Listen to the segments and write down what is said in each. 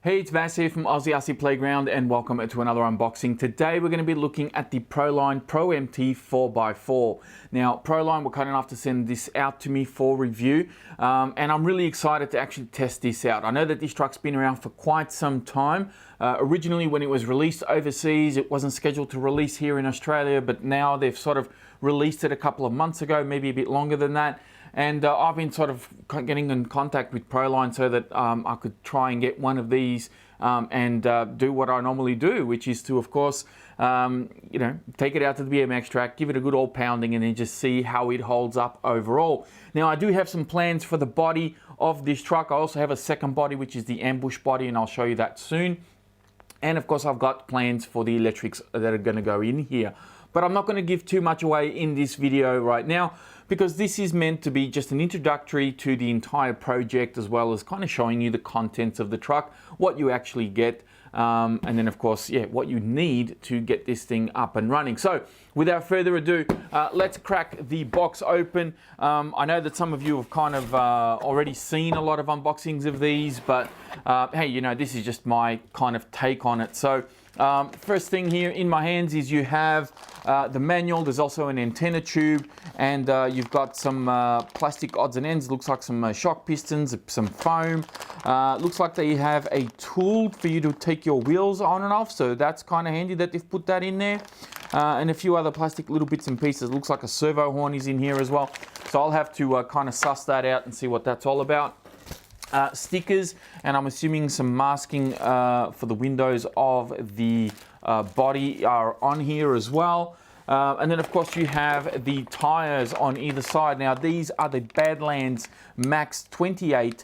Hey, it's Vass here from Aussie RC Playground and welcome to another unboxing. Today we're going to be looking at the Proline Pro-MT 4x4. Now, Proline were kind enough to send this out to me for review and I'm really excited to actually test this out. I know that this truck's been around for quite some time. Originally when it was released overseas, it wasn't scheduled to release here in Australia, but now they've sort of released it a couple of months ago, maybe a bit longer than that. And I've been sort of getting in contact with Proline so that I could try and get one of these and do what I normally do, which is to, of course, take it out to the BMX track, give it a good old pounding, and then just see how it holds up overall. Now, I do have some plans for the body of this truck. I also have a second body, which is the ambush body, and I'll show you that soon. And of course, I've got plans for the electrics that are going to go in here. But I'm not going to give too much away in this video right now, because this is meant to be just an introductory to the entire project, as well as kind of showing you the contents of the truck, what you actually get, and then of course, what you need to get this thing up and running. So without further ado, let's crack the box open. I know that some of you have kind of already seen a lot of unboxings of these, but hey, this is just my kind of take on it. So first thing here in my hands is you have the manual. There's also an antenna tube, and you've got some plastic odds and ends. Looks like some shock pistons, some foam. Looks like they have a tool for you to take your wheels on and off, so that's kind of handy that they've put that in there. And a few other plastic little bits and pieces. Looks like a servo horn is in here as well, so I'll have to kind of suss that out and see what that's all about. Stickers, and I'm assuming some masking for the windows of the body are on here as well. And then of course you have the tires on either side. Now these are the Badlands Max 28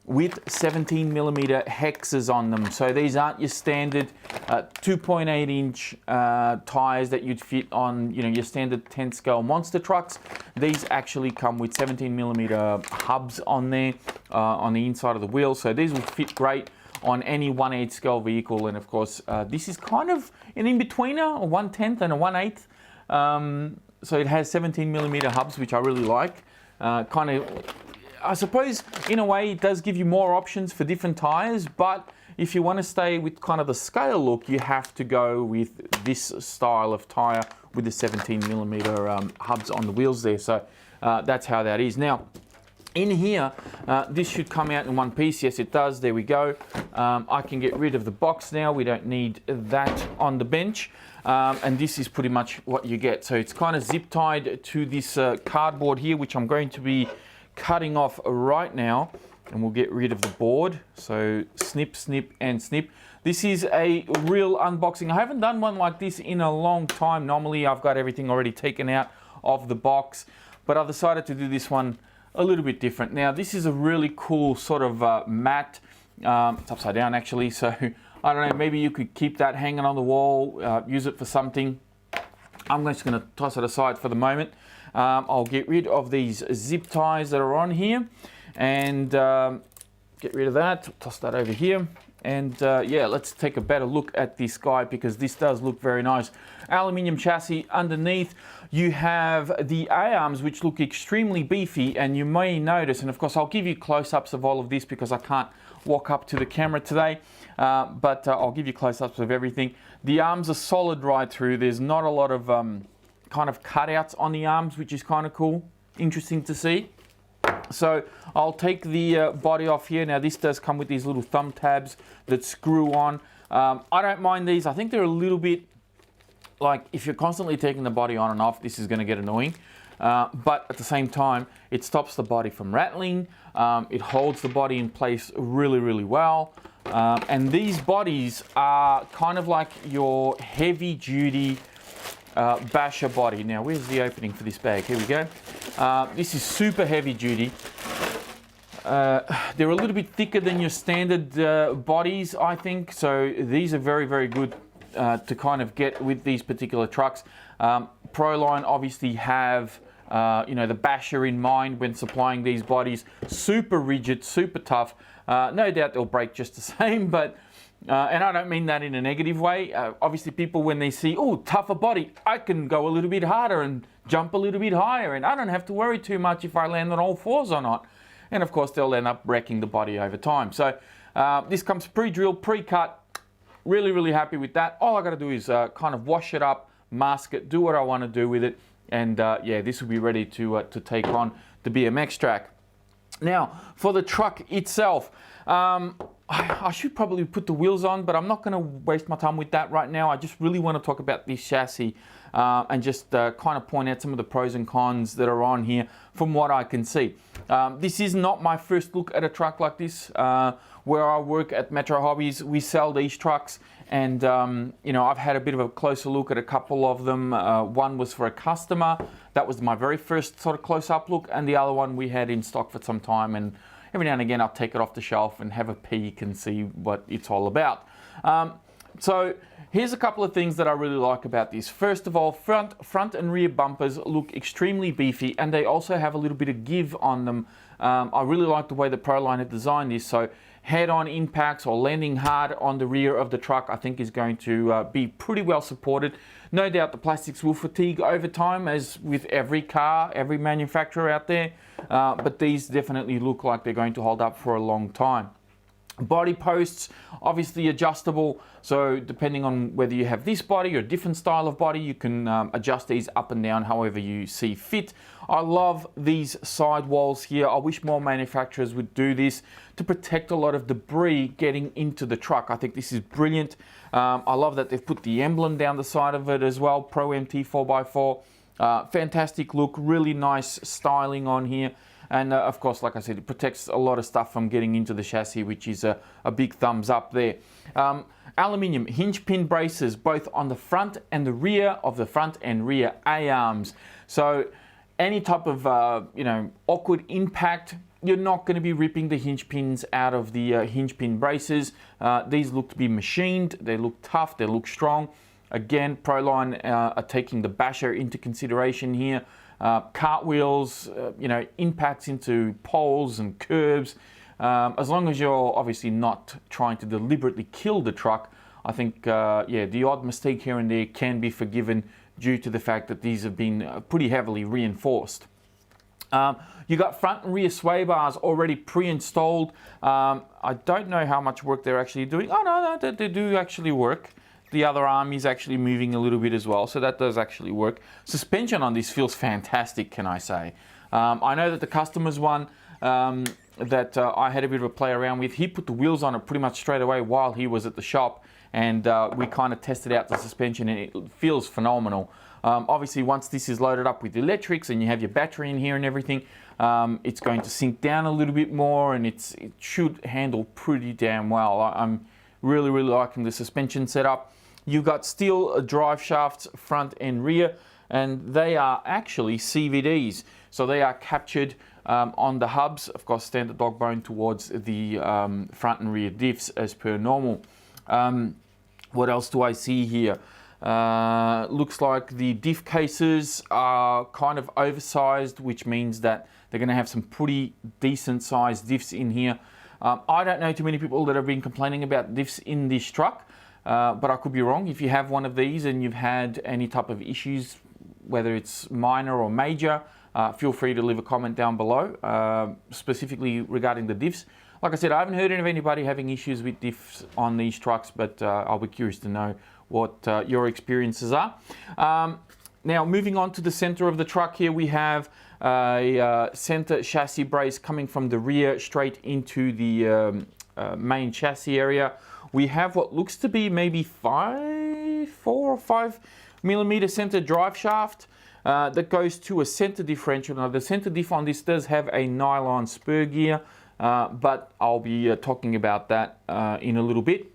with 17mm hexes on them. So these aren't your standard 2.8 inch tires that you'd fit on your standard 10 scale monster trucks. These actually come with 17mm hubs on there on the inside of the wheel. So these will fit great on any 1/8 scale vehicle. And of course this is kind of an in-betweener, a 1/10 and a 1/8. So it has 17mm hubs, which I really like. I suppose in a way it does give you more options for different tires, but if you want to stay with kind of the scale look, you have to go with this style of tire with the 17mm hubs on the wheels there. So that's how that is. Now in here, this should come out in one piece. Yes, it does. There we go. I can get rid of the box now. We don't need that on the bench. And this is pretty much what you get. So it's kind of zip tied to this cardboard here, which I'm going to be cutting off right now, and we'll get rid of the board. So snip, snip, and snip. This is a real unboxing. I haven't done one like this in a long time. Normally I've got everything already taken out of the box, but I've decided to do this one a little bit different. Now this is a really cool sort of mat. It's upside down actually, so I don't know, maybe you could keep that hanging on the wall, use it for something. I'm just going to toss it aside for the moment. I'll get rid of these zip ties that are on here and get rid of that. Toss that over here. And let's take a better look at this guy, because this does look very nice. Aluminium chassis underneath. You have the A-arms, which look extremely beefy, and you may notice, and of course I'll give you close-ups of all of this because I can't walk up to the camera today, but I'll give you close-ups of everything. The arms are solid right through. There's not a lot of kind of cutouts on the arms, which is kind of cool, interesting to see. So I'll take the body off here. Now this does come with these little thumb tabs that screw on. I don't mind these. I think they're a little bit like, if you're constantly taking the body on and off, this is going to get annoying. But at the same time, it stops the body from rattling. It holds the body in place really, really well. And these bodies are kind of like your heavy duty basher body. Now where's the opening for this bag? Here we go. This is super heavy duty. They're a little bit thicker than your standard bodies, I think. So these are very, very good to kind of get with these particular trucks. Proline obviously have the basher in mind when supplying these bodies. Super rigid, super tough. No doubt they'll break just the same, but and I don't mean that in a negative way. Obviously people, when they see, oh, tougher body, I can go a little bit harder and jump a little bit higher, and I don't have to worry too much if I land on all fours or not. And of course they'll end up wrecking the body over time. So This comes pre-drilled, pre-cut. Really, really happy with that. All I got to do is kind of wash it up, mask it, do what I want to do with it, and yeah, this will be ready to take on the BMX track. Now, for the truck itself, I should probably put the wheels on, but I'm not going to waste my time with that right now. I just really want to talk about this chassis and just kind of point out some of the pros and cons that are on here from what I can see. This is not my first look at a truck like this. Where I work at Metro Hobbies, we sell these trucks, and you know, I've had a bit of a closer look at a couple of them. One was for a customer. That was my very first sort of close-up look, and the other one we had in stock for some time, and every now and again I'll take it off the shelf and have a peek and see what it's all about. So here's a couple of things that I really like about this. First of all, front and rear bumpers look extremely beefy, and they also have a little bit of give on them. I really like the way the Proline have designed this. So head-on impacts or landing hard on the rear of the truck, I think is going to be pretty well supported. No doubt the plastics will fatigue over time, as with every car, every manufacturer out there, but these definitely look like they're going to hold up for a long time. Body posts, obviously adjustable, so depending on whether you have this body or a different style of body, you can adjust these up and down however you see fit. I love these side walls here. I wish more manufacturers would do this to protect a lot of debris getting into the truck. I think this is brilliant. I love that they've put the emblem down the side of it as well, Pro-MT 4x4. Fantastic look, really nice styling on here. And of course, like I said, it protects a lot of stuff from getting into the chassis, which is a big thumbs up there. Aluminium hinge pin braces, both on the front and the rear of the front and rear A-arms. So any type of you know, awkward impact, you're not going to be ripping the hinge pins out of the hinge pin braces. These look to be machined. They look tough. They look strong. Again, Proline are taking the basher into consideration here. Cartwheels, you know, impacts into poles and curbs. As long as you're obviously not trying to deliberately kill the truck, I think, yeah, the odd mistake here and there can be forgiven due to the fact that these have been pretty heavily reinforced. You got front and rear sway bars already pre-installed. I don't know how much work they're actually doing. Oh no, they do actually work. The other arm is actually moving a little bit as well, so that does actually work. Suspension on this feels fantastic, can I say. I know that the customer's one that I had a bit of a play around with, he put the wheels on it pretty much straight away while he was at the shop, and we kind of tested out the suspension, and it feels phenomenal. Obviously, once this is loaded up with electrics and you have your battery in here and everything, it's going to sink down a little bit more, and it should handle pretty damn well. I'm really, really liking the suspension setup. You've got steel drive shafts front and rear, and they are actually CVDs. So they are captured on the hubs, of course, standard dog bone towards the front and rear diffs as per normal. What else do I see here? Looks like the diff cases are kind of oversized, which means that they're going to have some pretty decent sized diffs in here. I don't know too many people that have been complaining about diffs in this truck, but I could be wrong. If you have one of these and you've had any type of issues, whether it's minor or major, feel free to leave a comment down below, specifically regarding the diffs. Like I said, I haven't heard of anybody having issues with diffs on these trucks, but I'll be curious to know what your experiences are. Now, moving on to the center of the truck here, we have a center chassis brace coming from the rear straight into the main chassis area. We have what looks to be maybe 4 or 5 millimeter center drive shaft that goes to a center differential. Now, the center diff on this does have a nylon spur gear, but I'll be talking about that in a little bit.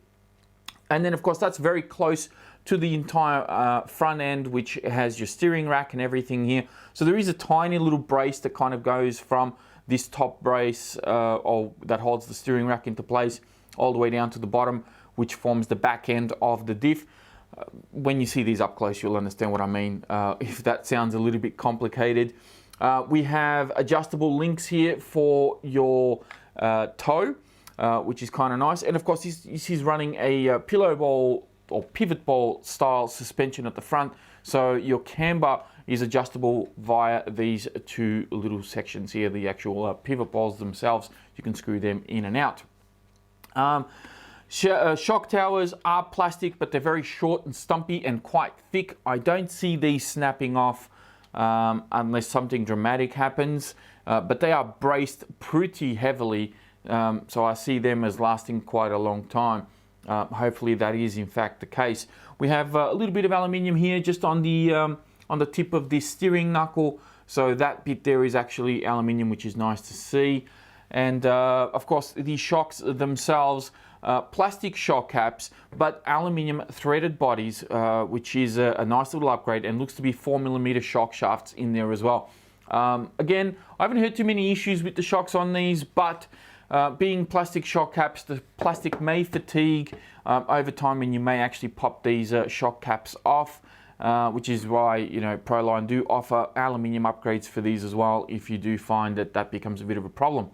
And then, of course, that's very close to the entire front end, which has your steering rack and everything here. So there is a tiny little brace that kind of goes from this top brace or that holds the steering rack into place all the way down to the bottom, which forms the back end of the diff. When you see these up close, you'll understand what I mean. If that sounds a little bit complicated. We have adjustable links here for your toe, which is kind of nice. And of course, this is running a pillow ball or pivot ball style suspension at the front. So your camber is adjustable via these two little sections here, the actual pivot balls themselves. You can screw them in and out. Shock towers are plastic, but they're very short and stumpy and quite thick. I don't see these snapping off unless something dramatic happens, but they are braced pretty heavily, so I see them as lasting quite a long time. Hopefully that is in fact the case. We have a little bit of aluminium here just on the tip of this steering knuckle, so that bit there is actually aluminium, which is nice to see. And of course these shocks themselves, plastic shock caps, but aluminium threaded bodies, which is a nice little upgrade, and looks to be 4mm shock shafts in there as well. Again, I haven't heard too many issues with the shocks on these, but being plastic shock caps, the plastic may fatigue over time, and you may actually pop these shock caps off, which is why, you know, Proline do offer aluminium upgrades for these as well if you do find that that becomes a bit of a problem.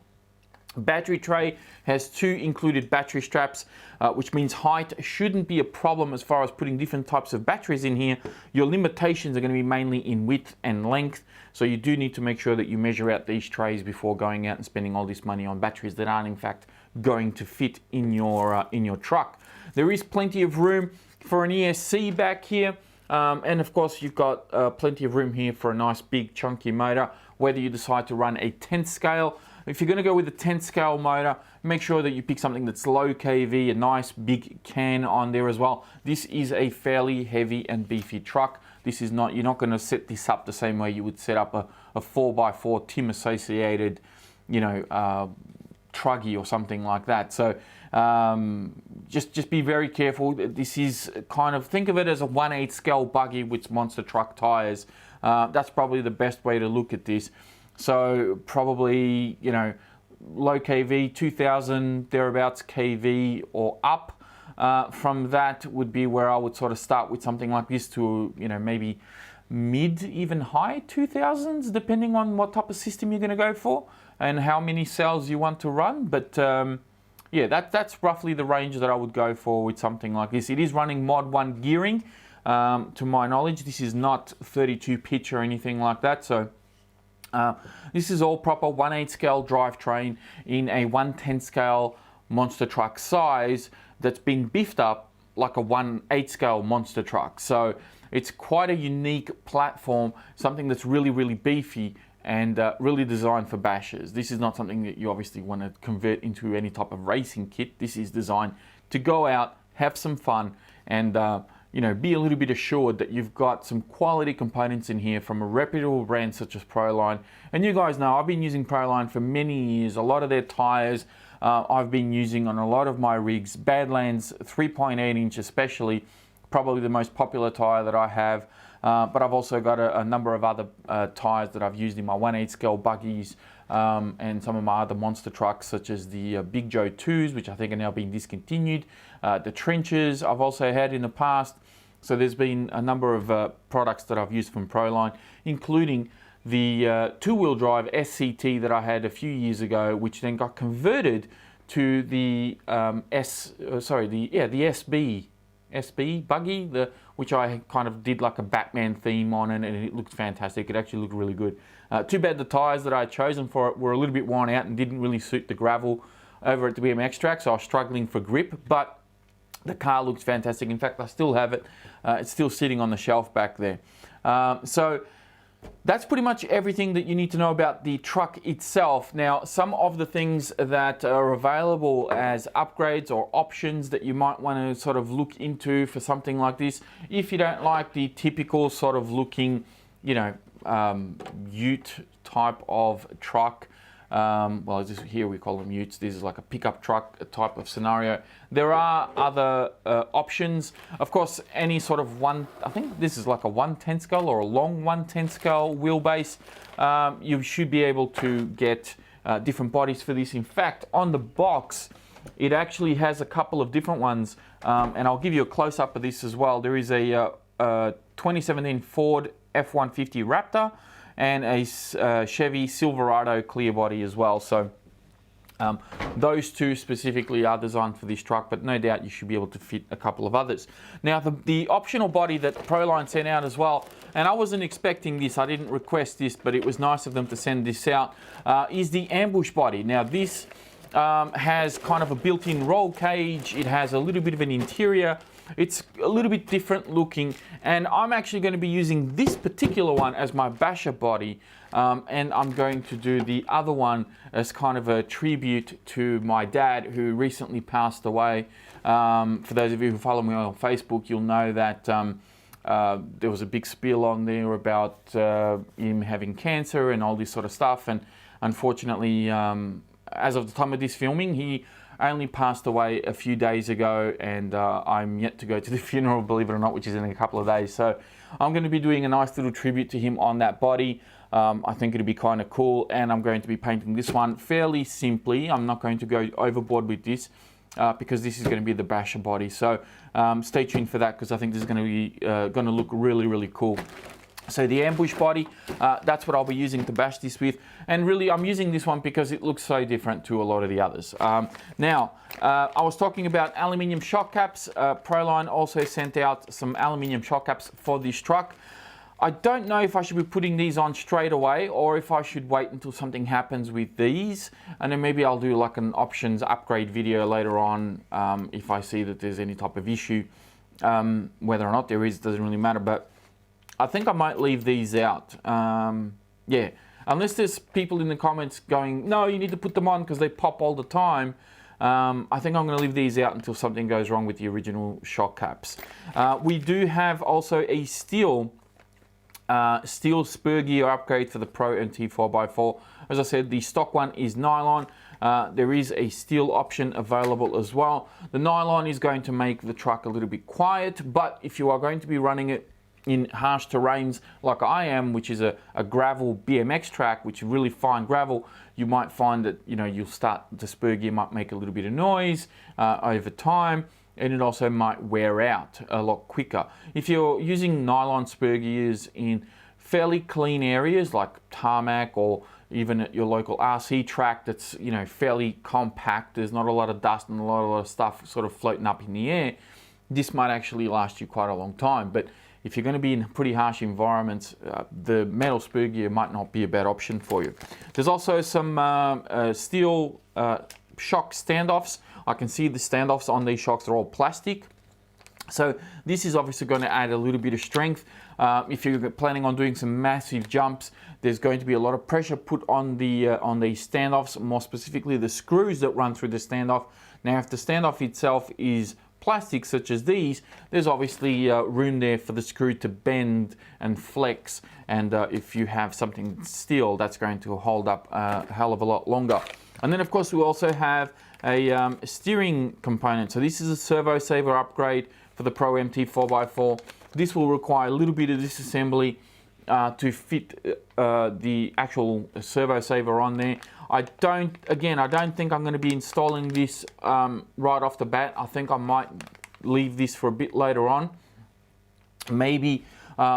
Battery tray has 2 included battery straps, which means height shouldn't be a problem as far as putting different types of batteries in here. Your limitations are going to be mainly in width and length, so you do need to make sure that you measure out these trays before going out and spending all this money on batteries that aren't in fact going to fit in your truck. There is plenty of room for an ESC back here, and of course you've got plenty of room here for a nice big chunky motor, whether you decide to run a 10th scale. If you're going to go with a 10th scale motor, make sure that you pick something that's low kV, a nice big can on there as well. This is a fairly heavy and beefy truck. This is not, you're not going to set this up the same way you would set up a 4x4 Tim associated, you know, truckj or something like that. So just be very careful. This is kind of, think of it as a 1/8 scale buggy with monster truck tires. That's probably the best way to look at this. So probably, you know, low kV, 2000 thereabouts kV or up. From that would be where I would sort of start with something like this to, you know, maybe mid, even high 2000s, depending on what type of system you're going to go for and how many cells you want to run. But yeah, that's roughly the range that I would go for with something like this. It is running Mod 1 gearing, to my knowledge. This is not 32 pitch or anything like that. So this is all proper 1/8 scale drivetrain in a 1/10 scale monster truck size that's been beefed up like a 1/8 scale monster truck. So it's quite a unique platform, something that's really, really beefy and really designed for bashers. This is not something that you obviously want to convert into any type of racing kit. This is designed to go out, have some fun, and you know, be a little bit assured that you've got some quality components in here from a reputable brand such as Proline. And you guys know I've been using Proline for many years. A lot of their tires I've been using on a lot of my rigs. Badlands 3.8 inch especially, probably the most popular tire that I have. But I've also got a number of other tires that I've used in my 1/8 scale buggies and some of my other monster trucks, such as the Big Joe 2s, which I think are now being discontinued. The trenches I've also had in the past. So there's been a number of products that I've used from Proline, including the two-wheel drive SCT that I had a few years ago, which then got converted to the SB buggy, which I kind of did like a Batman theme on, and it looked fantastic. It actually looked really good. Too bad the tyres that I had chosen for it were a little bit worn out and didn't really suit the gravel over at the BMX track, so I was struggling for grip, but the car looks fantastic. In fact, I still have it. It's still sitting on the shelf back there. So that's pretty much everything that you need to know about the truck itself. Now, some of the things that are available as upgrades or options that you might want to sort of look into for something like this, if you don't like the typical sort of looking, you know, ute type of truck, well, here we call them utes. This is like a pickup truck type of scenario. There are other options. Of course, any sort of I think this is like a 1/10 scale or a long 1/10 scale wheelbase. You should be able to get different bodies for this. In fact, on the box, it actually has a couple of different ones. And I'll give you a close-up of this as well. There is a 2017 Ford F-150 Raptor and a Chevy Silverado clear body as well. So those two specifically are designed for this truck, but no doubt you should be able to fit a couple of others. Now, the optional body that Proline sent out as well, and I wasn't expecting this, I didn't request this, but it was nice of them to send this out, is the ambush body. Now, this has kind of a built-in roll cage. It has a little bit of an interior. It's a little bit different looking, and I'm actually going to be using this particular one as my basher body, and I'm going to do the other one as kind of a tribute to my dad, who recently passed away. For those of you who follow me on Facebook, you'll know that there was a big spiel on there about him having cancer and all this sort of stuff, and unfortunately, as of the time of this filming, he only passed away a few days ago, and I'm yet to go to the funeral, believe it or not, which is in a couple of days. So I'm going to be doing a nice little tribute to him on that body. I think it'll be kind of cool, and I'm going to be painting this one fairly simply. I'm not going to go overboard with this because this is going to be the basher body. So stay tuned for that, because I think this is going to be going to look really, really cool. So the ambush body, that's what I'll be using to bash this with. And really, I'm using this one because it looks so different to a lot of the others. Now, I was talking about aluminium shock caps. Proline also sent out some aluminium shock caps for this truck. I don't know if I should be putting these on straight away, or if I should wait until something happens with these. And then maybe I'll do like an options upgrade video later on if I see that there's any type of issue. Whether or not there is, doesn't really matter. But I think I might leave these out. Yeah, unless there's people in the comments going, no, you need to put them on because they pop all the time. I think I'm going to leave these out until something goes wrong with the original shock caps. We do have also a steel spur gear upgrade for the Pro-MT 4x4. As I said, the stock one is nylon. There is a steel option available as well. The nylon is going to make the truck a little bit quiet, but if you are going to be running it in harsh terrains like I am, which is a gravel BMX track, which is really fine gravel, you might find that, you know, the spur gear might make a little bit of noise over time, and it also might wear out a lot quicker. If you're using nylon spur gears in fairly clean areas like tarmac, or even at your local RC track that's, you know, fairly compact, there's not a lot of dust and a lot of stuff sort of floating up in the air, this might actually last you quite a long time. But if you're going to be in pretty harsh environments, the metal spur gear might not be a bad option for you. There's also some steel shock standoffs. I can see the standoffs on these shocks are all plastic. So this is obviously going to add a little bit of strength. If you're planning on doing some massive jumps, there's going to be a lot of pressure put on the standoffs, more specifically the screws that run through the standoff. Now, if the standoff itself is plastic such as these, there's obviously room there for the screw to bend and flex, and if you have something steel, that's going to hold up a hell of a lot longer. And then of course we also have a steering component. So this is a servo saver upgrade for the Pro-MT 4x4. This will require a little bit of disassembly to fit the actual servo saver on there. I don't think I'm going to be installing this right off the bat. I think I might leave this for a bit later on. Maybe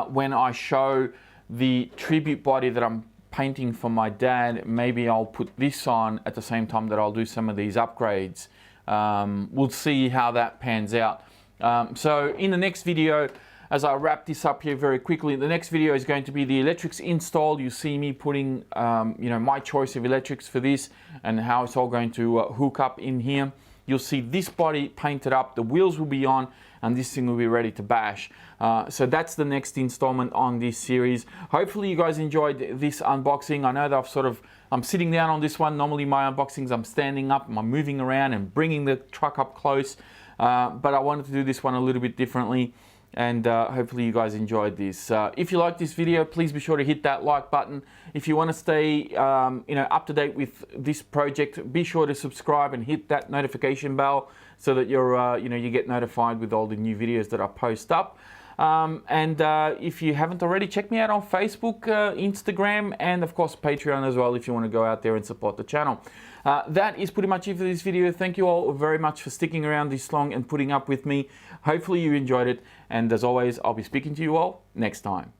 when I show the tribute body that I'm painting for my dad, maybe I'll put this on at the same time that I'll do some of these upgrades. We'll see how that pans out. So in the next video, as I wrap this up here very quickly, the next video is going to be the electrics installed. You see me putting my choice of electrics for this and how it's all going to hook up in here. You'll see this body painted up, the wheels will be on, and this thing will be ready to bash. So that's the next installment on this series. Hopefully you guys enjoyed this unboxing. I know that I'm sitting down on this one. Normally my unboxings, I'm standing up, I'm moving around and bringing the truck up close. But I wanted to do this one a little bit differently. And hopefully you guys enjoyed this. If you like this video, please be sure to hit that like button. If you want to stay up to date with this project, be sure to subscribe and hit that notification bell so that you're you get notified with all the new videos that I post up. And if you haven't already, check me out on Facebook, Instagram, and of course Patreon as well if you want to go out there and support the channel. That is pretty much it for this video. Thank you all very much for sticking around this long and putting up with me. Hopefully you enjoyed it, and as always, I'll be speaking to you all next time.